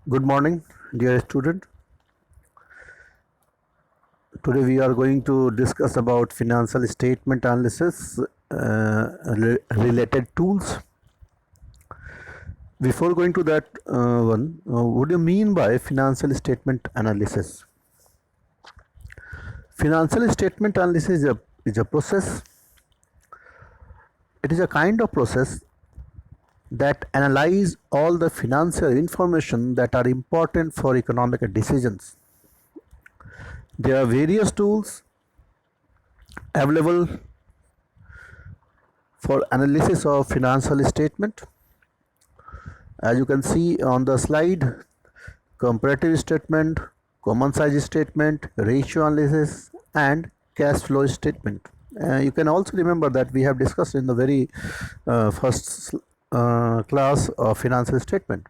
Good morning, dear student. Today we are going to discuss about financial statement analysis related tools. Before going to that what do you mean by financial statement analysis? Financial statement analysis is a process. It is a kind of process that analyze all the financial information that are important for economic decisions. There are various tools available for analysis of financial statement. As you can see on the slide, comparative statement, common size statement, ratio analysis, and cash flow statement. You can also remember that we have discussed in the very first class of financial statement.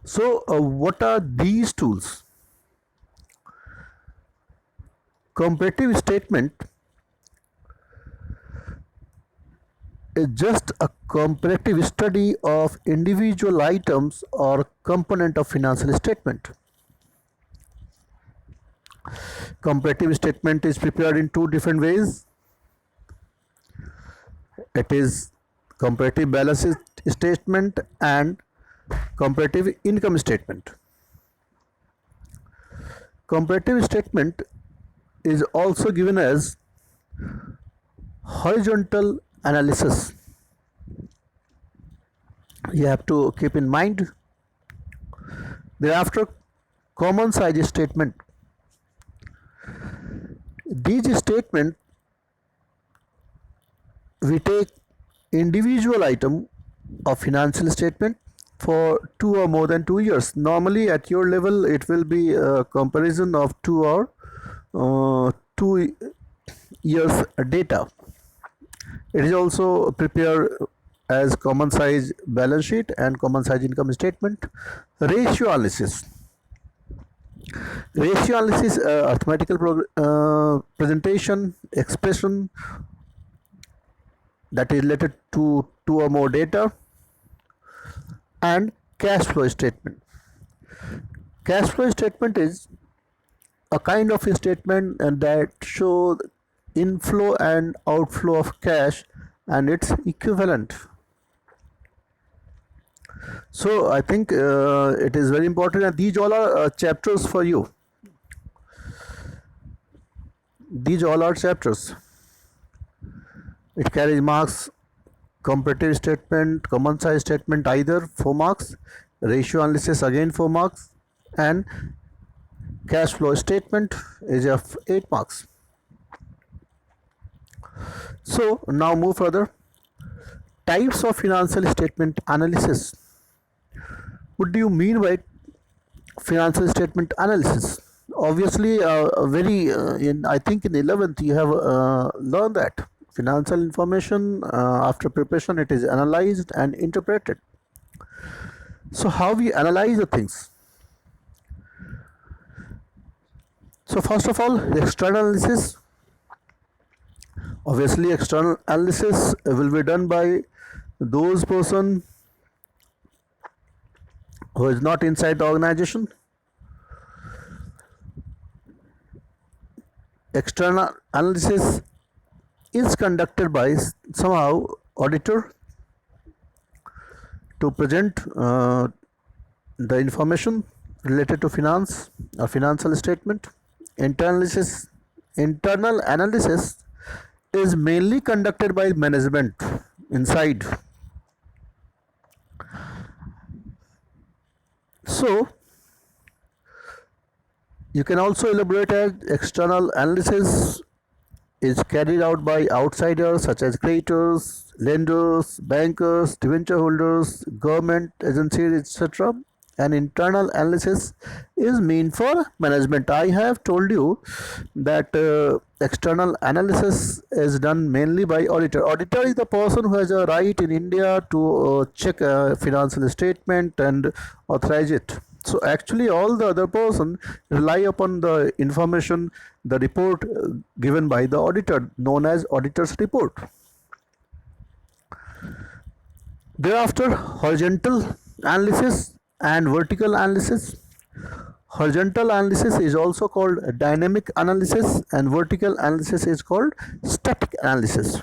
So, what are these tools? Comparative statement is just a comparative study of individual items or component of financial statement. Comparative statement is prepared in two different ways. It is comparative balance statement and comparative income statement. Comparative statement is also given as horizontal analysis. You have to keep in mind. Thereafter, common size statement. These statements, we take individual item of financial statement for 2 or more than 2 years. Normally at your level it will be a comparison of 2 or 2 years data. It is also prepared as common size balance sheet and common size income statement. Ratio analysis. Ratio analysis, arithmetical presentation, expression that is related to 2 or more data, and cash flow statement. Cash flow statement is a kind of a statement that shows inflow and outflow of cash and its equivalent. So I think it is very important, and these all are chapters for you. These all are chapters. It carries marks. Comparative statement, common size statement either 4 marks, ratio analysis again 4 marks, and cash flow statement is of 8 marks. So now move further. Types of financial statement analysis. What do you mean by financial statement analysis? Obviously, I think in 11th you have learned that financial information after preparation it is analyzed and interpreted. So how we analyze the things? So first of all, external analysis. Obviously, external analysis will be done by those person who is not inside the organization. External analysis is conducted by somehow auditor to present the information related to finance or financial statement. Internal analysis is mainly conducted by management inside. So you can also elaborate as external analysis is carried out by outsiders such as creditors, lenders, bankers, debenture holders, government agencies, etc. And internal analysis is meant for management. I have told you that external analysis is done mainly by auditor. Auditor is the person who has a right in India to check a financial statement and authorize it. So actually all the other person rely upon the information, the report given by the auditor, known as auditor's report. Thereafter, horizontal analysis and vertical analysis. Horizontal analysis is also called dynamic analysis, and vertical analysis is called static analysis.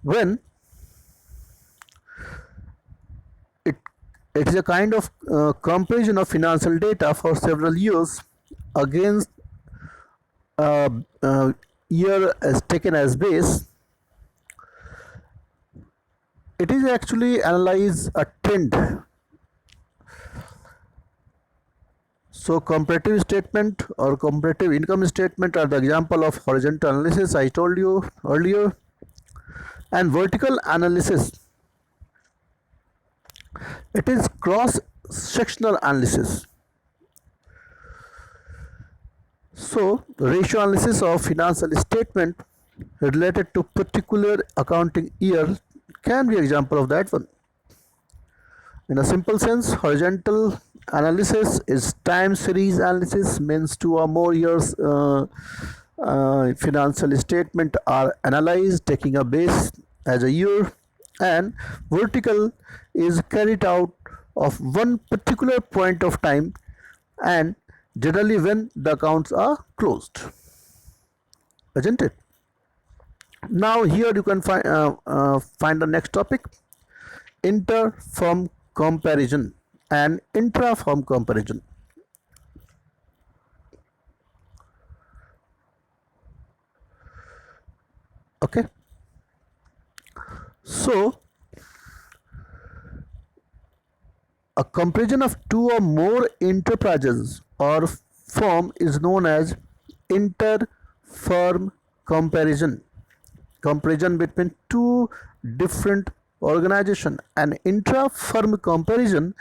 When it, it is a kind of comparison of financial data for several years against a year as taken as base. It is actually analyze a trend. So comparative statement or comparative income statement are the example of horizontal analysis I told you earlier. And vertical analysis, it is cross-sectional analysis. So ratio analysis of financial statement related to particular accounting year can be example of that one. In a simple sense, horizontal analysis is time series analysis, means 2 or more years financial statement are analyzed taking a base as a year, and vertical is carried out of one particular point of time and generally when the accounts are closed, isn't it? Now here you can find the next topic, inter-firm comparison and intra-firm comparison. Okay, so a comparison of 2 or more enterprises or firm is known as inter-firm comparison. Comparison between two different organizations. An intra-firm comparison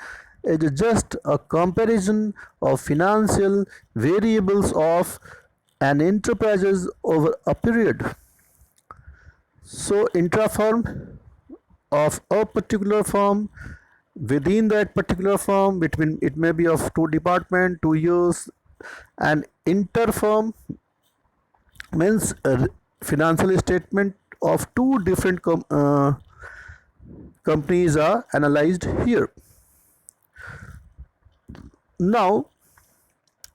is just a comparison of financial variables of an enterprises over a period. So intra-firm of a particular firm, within that particular firm, between it may be of two department, 2 years, and inter-firm means financial statement of two different companies are analyzed here. Now,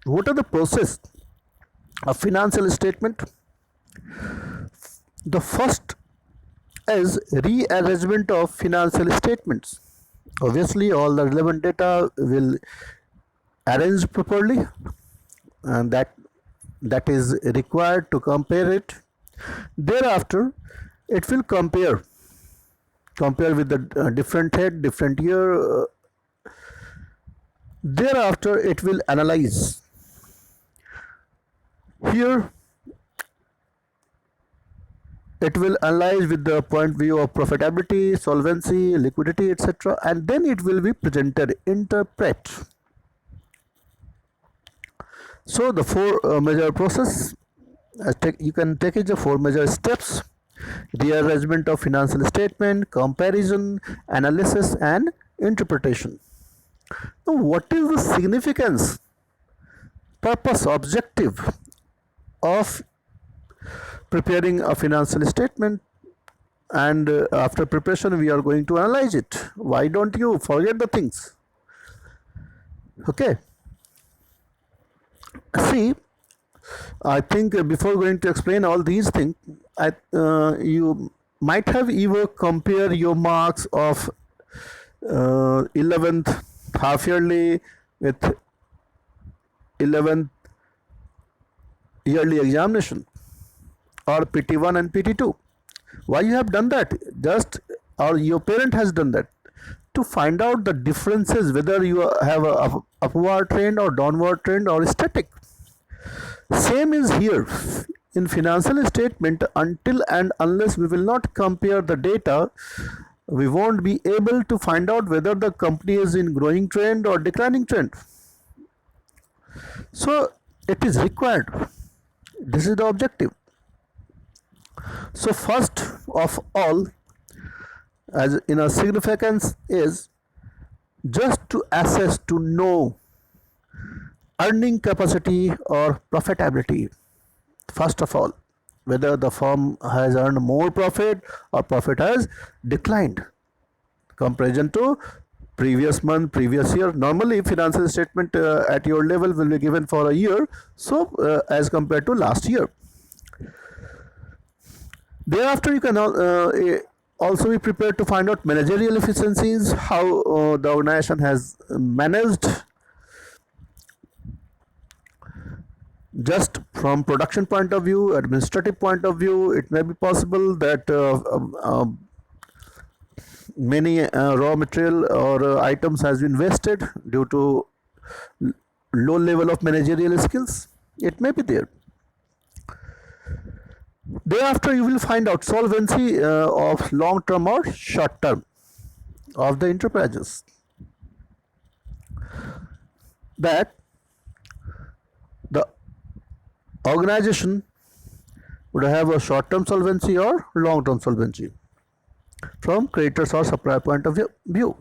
what are the process of financial statement? The first is rearrangement of financial statements. Obviously, all the relevant data will arrange properly, and that is required to compare it. Thereafter, it will compare with the different head, different year. Thereafter, it will analyze. Here, it will analyze with the point of view of profitability, solvency, liquidity, etc., and then it will be presented, interpret. So the four major process, you can take it the 4 major steps: rearrangement of financial statement, comparison, analysis, and interpretation. Now, what is the significance, purpose, objective of preparing a financial statement? And after preparation we are going to analyze it. Why don't you forget the things? Okay, see, I think before going to explain all these things, you might have ever compare your marks of 11th half yearly with 11th yearly examination, or PT1 and PT2. Why you have done that? Just, or your parent has done that to find out the differences, whether you have a upward trend or downward trend or static. Same is here in financial statement. Until and unless we will not compare the data, we won't be able to find out whether the company is in growing trend or declining trend. So it is required. This is the objective. So first of all, as in a significance, is just to assess, to know earning capacity or profitability. First of all, whether the firm has earned more profit or profit has declined comparison to previous month, previous year. Normally financial statement at your level will be given for a year, so as compared to last year. Thereafter you can also be prepared to find out managerial efficiencies, how the organization has managed. Just from production point of view, administrative point of view, it may be possible that many raw material or items has been wasted due to low level of managerial skills. It may be there. Thereafter you will find out solvency of long term or short term of the enterprises, that the organization would have a short term solvency or long term solvency from creditors or supplier point of view.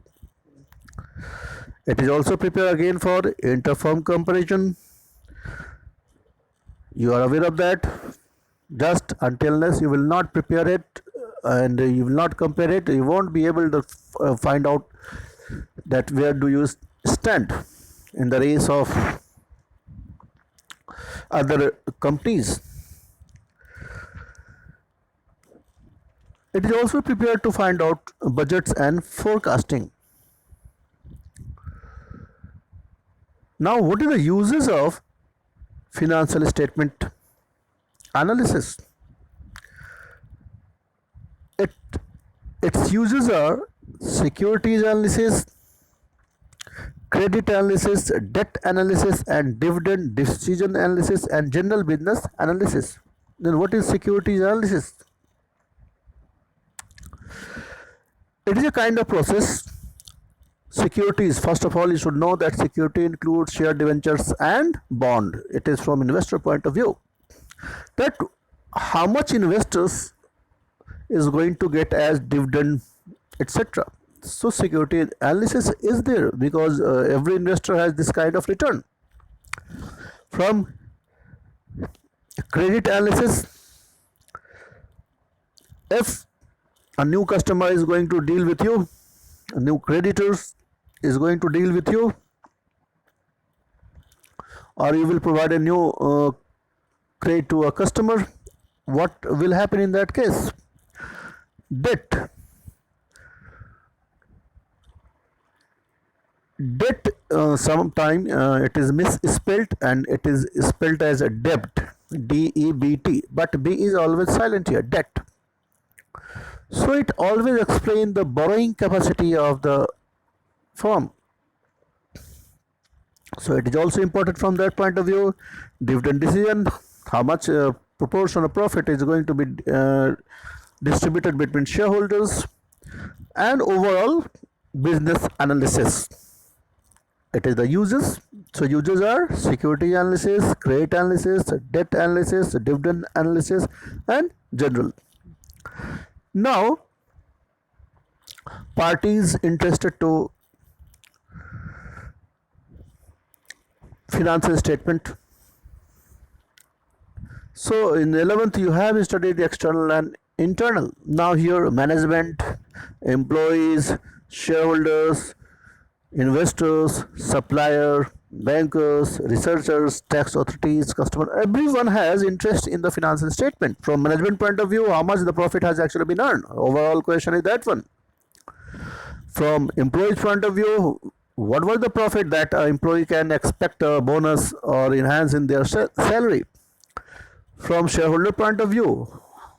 It is also prepared again for inter-firm comparison. You are aware of that. Just until unless you will not prepare it and you will not compare it, you won't be able to find out that where do you stand in the race of other companies. It is also prepared to find out budgets and forecasting. Now, what are the uses of financial statement analysis? Its uses are securities analysis, credit analysis, debt analysis, and dividend decision analysis, and general business analysis. Then, what is securities analysis? It is a kind of process. Securities, first of all, you should know that security includes share debentures and bond. It is from investor point of view, that how much investors is going to get as dividend, etc. So security analysis is there because every investor has this kind of return. From credit analysis, if a new customer is going to deal with you, a new creditors is going to deal with you, or you will provide a new credit to a customer, what will happen in that case? Debt. Debt, sometime it is misspelled and it is spelled as a debt, D-E-B-T, but B is always silent here, debt. So it always explains the borrowing capacity of the firm. So it is also important from that point of view. Dividend decision, how much proportion of profit is going to be distributed between shareholders, and overall business analysis. It is the uses. So uses are security analysis, credit analysis, debt analysis, dividend analysis, and general. Now, parties interested to financial statement. So in 11th you have studied the external and internal. Now here management, employees, shareholders, investors, supplier, bankers, researchers, tax authorities, customer, everyone has interest in the financial statement. From management point of view, how much the profit has actually been earned. Overall question is that one. From employees point of view, what was the profit that an employee can expect a bonus or enhance in their salary. From shareholder point of view,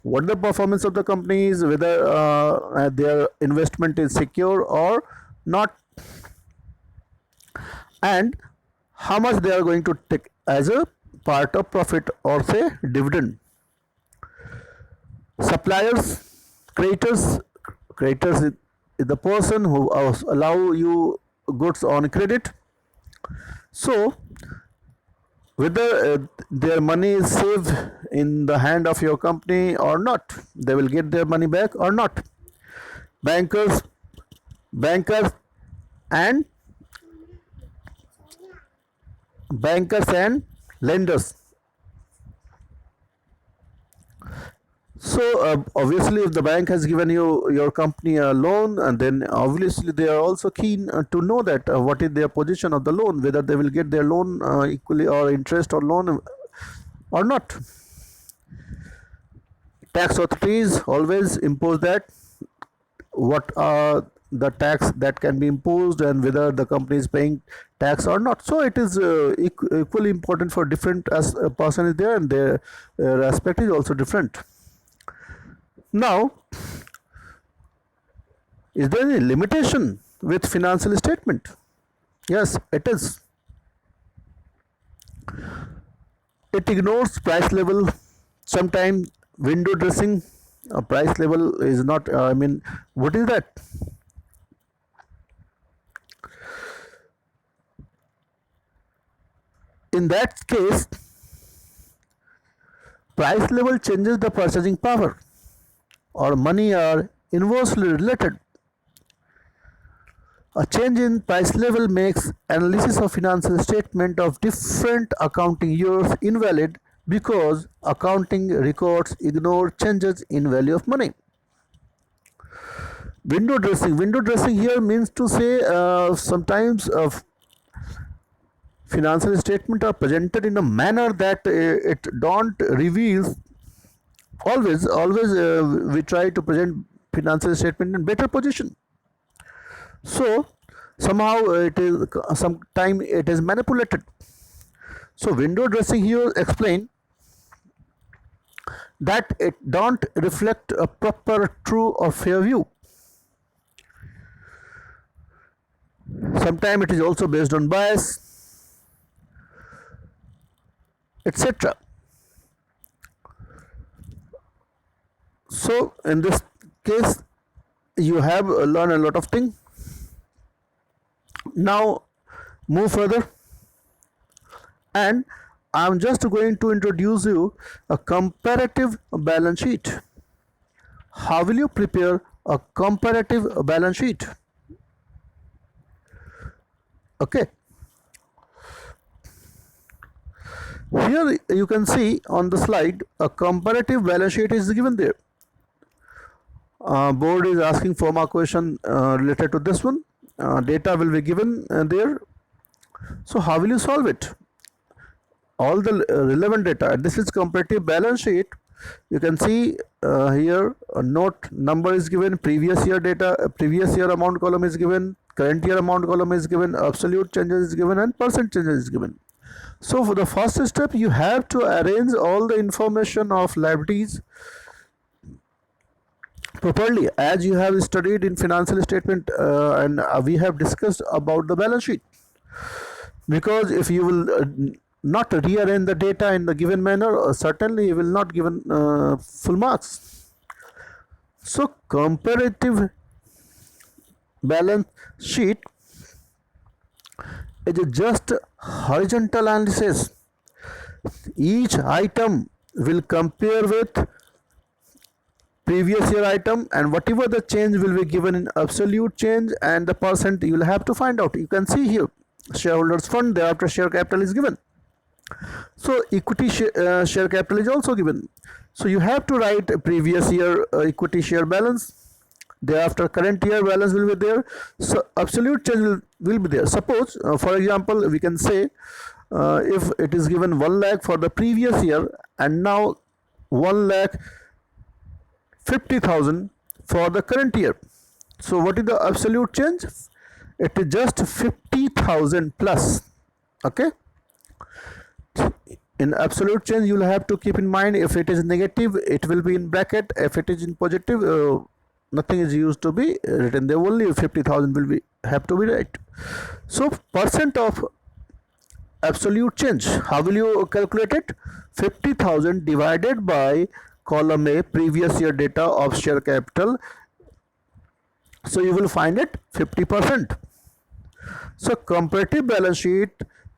what the performance of the company is, whether their investment is secure or not, and how much they are going to take as a part of profit or say dividend. Suppliers, creditors is the person who allow you goods on credit. So whether their money is saved in the hand of your company or not, they will get their money back or not. Bankers and lenders. So obviously if the bank has given you your company a loan, and then obviously they are also keen to know that what is their position of the loan, whether they will get their loan equally, or interest or loan or not. Tax authorities always impose that what are the tax that can be imposed, and whether the company is paying tax or not. So it is equally important for different, as a person is there, and their aspect is also different. Now, is there any limitation with financial statement? Yes, it is. It ignores price level. Sometimes window dressing, price level is not, I mean, what is that? In that case, price level changes the purchasing power, or money are inversely related. A change in price level makes analysis of financial statement of different accounting years invalid, because accounting records ignore changes in value of money. Window dressing. Window dressing here means to say sometimes financial statement are presented in a manner that it don't reveals. Always we try to present financial statement in better position. So somehow it is, sometime it is manipulated. So window dressing here explain that it don't reflect a proper, true or fair view. Sometimes it is also based on bias, etc. So in this case you have learned a lot of things. Now move further, and I'm just going to introduce you a comparative balance sheet. How will you prepare a comparative balance sheet? Okay, here you can see on the slide a comparative balance sheet is given there. Board is asking for my question related to this one. Data will be given there. So how will you solve it? All the relevant data, and this is comparative balance sheet. You can see here a note number is given, previous year data, previous year amount column is given, current year amount column is given, absolute changes is given, and percent changes is given. So for the first step, you have to arrange all the information of liabilities properly, as you have studied in financial statement, and we have discussed about the balance sheet. Because if you will not rearrange the data in the given manner, certainly you will not given full marks. So comparative balance sheet is just horizontal analysis. Each item will compare with previous year item, and whatever the change will be given in absolute change, and the percent you will have to find out. You can see here shareholders fund, thereafter share capital is given. So equity share capital is also given. So you have to write previous year equity share balance, thereafter current year balance will be there. So absolute change will be there. Suppose for example we can say if it is given 1 lakh for the previous year, and now 1,50,000 for the current year. So what is the absolute change? It is just 50,000 plus. Okay, in absolute change you will have to keep in mind, if it is negative it will be in bracket, if it is in positive nothing is used to be written there, only 50,000 will be have to be right. So percent of absolute change, how will you calculate it? 50,000 divided by column A, previous year data of share capital. So you will find it 50%. So comparative balance sheet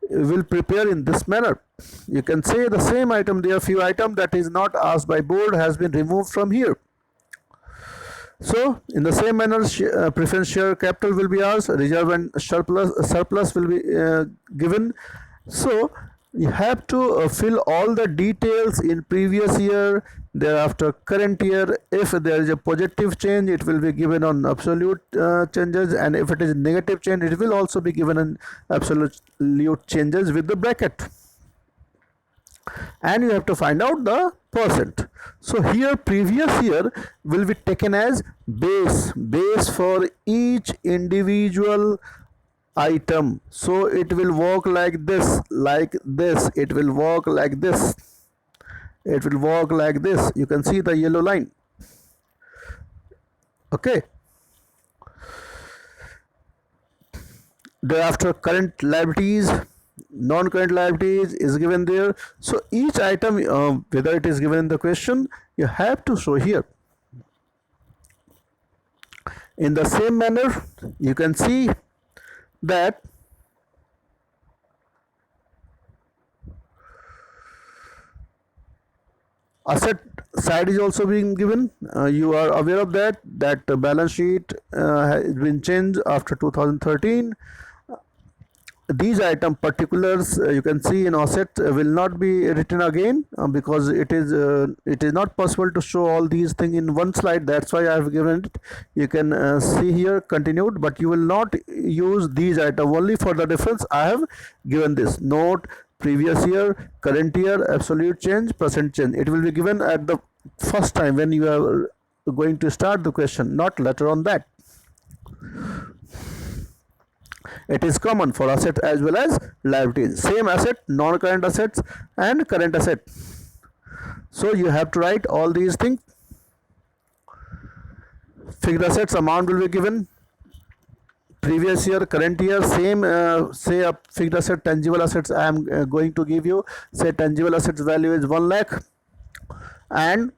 will prepare in this manner. You can say the same item, there are few items that is not asked by board has been removed from here. So in the same manner preference share capital will be asked, reserve and surplus will be given. So You have to fill all the details in previous year, thereafter current year. If there is a positive change, it will be given on absolute changes, and if it is negative change, it will also be given on absolute changes with the bracket, and you have to find out the percent. So here previous year will be taken as base for each individual item. So it will work like this, it will work like this, it will work like this. You can see the yellow line. Okay, thereafter current liabilities, non-current liabilities is given there. So each item, whether it is given in the question, you have to show here. In the same manner, you can see that asset side is also being given. You are aware of that the balance sheet has been changed after 2013. These item particulars, you can see in asset, will not be written again, because it is not possible to show all these things in one slide. That's why I have given it. You can see here continued, but you will not use these items. Only for the difference I have given this note: previous year, current year, absolute change, percent change. It will be given at the first time when you are going to start the question, not later on that. It is common for asset as well as liabilities. Same asset, non-current assets and current asset. So you have to write all these things. Fixed assets amount will be given. Previous year, current year, same. Say a fixed asset, tangible assets I am going to give you. Say tangible assets value is 1 lakh, and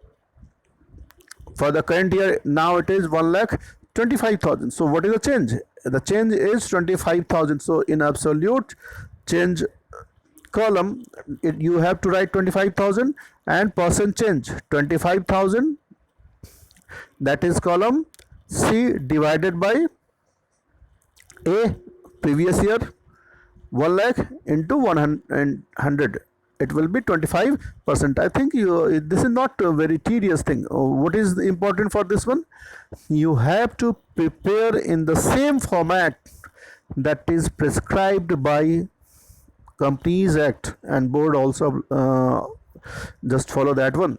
for the current year now it is 1,25,000. So what is the change? The change is 25,000. So in absolute change column, you have to write 25,000, and percent change 25,000. That is column C divided by A, previous year 1 lakh into 100. It will be 25%. I think this is not a very tedious thing. What is important for this one? You have to prepare in the same format that is prescribed by Companies Act, and board also just follow that one.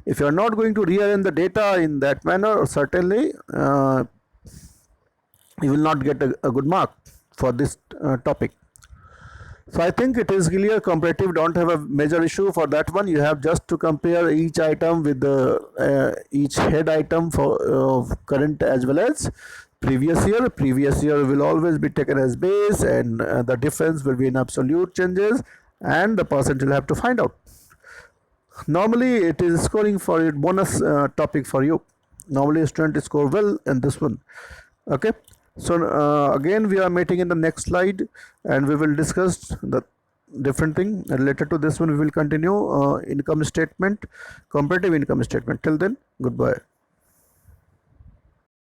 If you are not going to rearrange the data in that manner, certainly you will not get a good mark for this topic. So I think it is clear. Comparative don't have a major issue for that one. You have just to compare each item with the each head item for current as well as previous year. Previous year will always be taken as base, and the difference will be in absolute changes, and the percent will have to find out. Normally it is scoring for it bonus topic for you. Normally student score well in this one. Okay. So again we are meeting in the next slide, and we will discuss the different thing related to this one. We will continue income statement, comparative income statement. Till then, goodbye.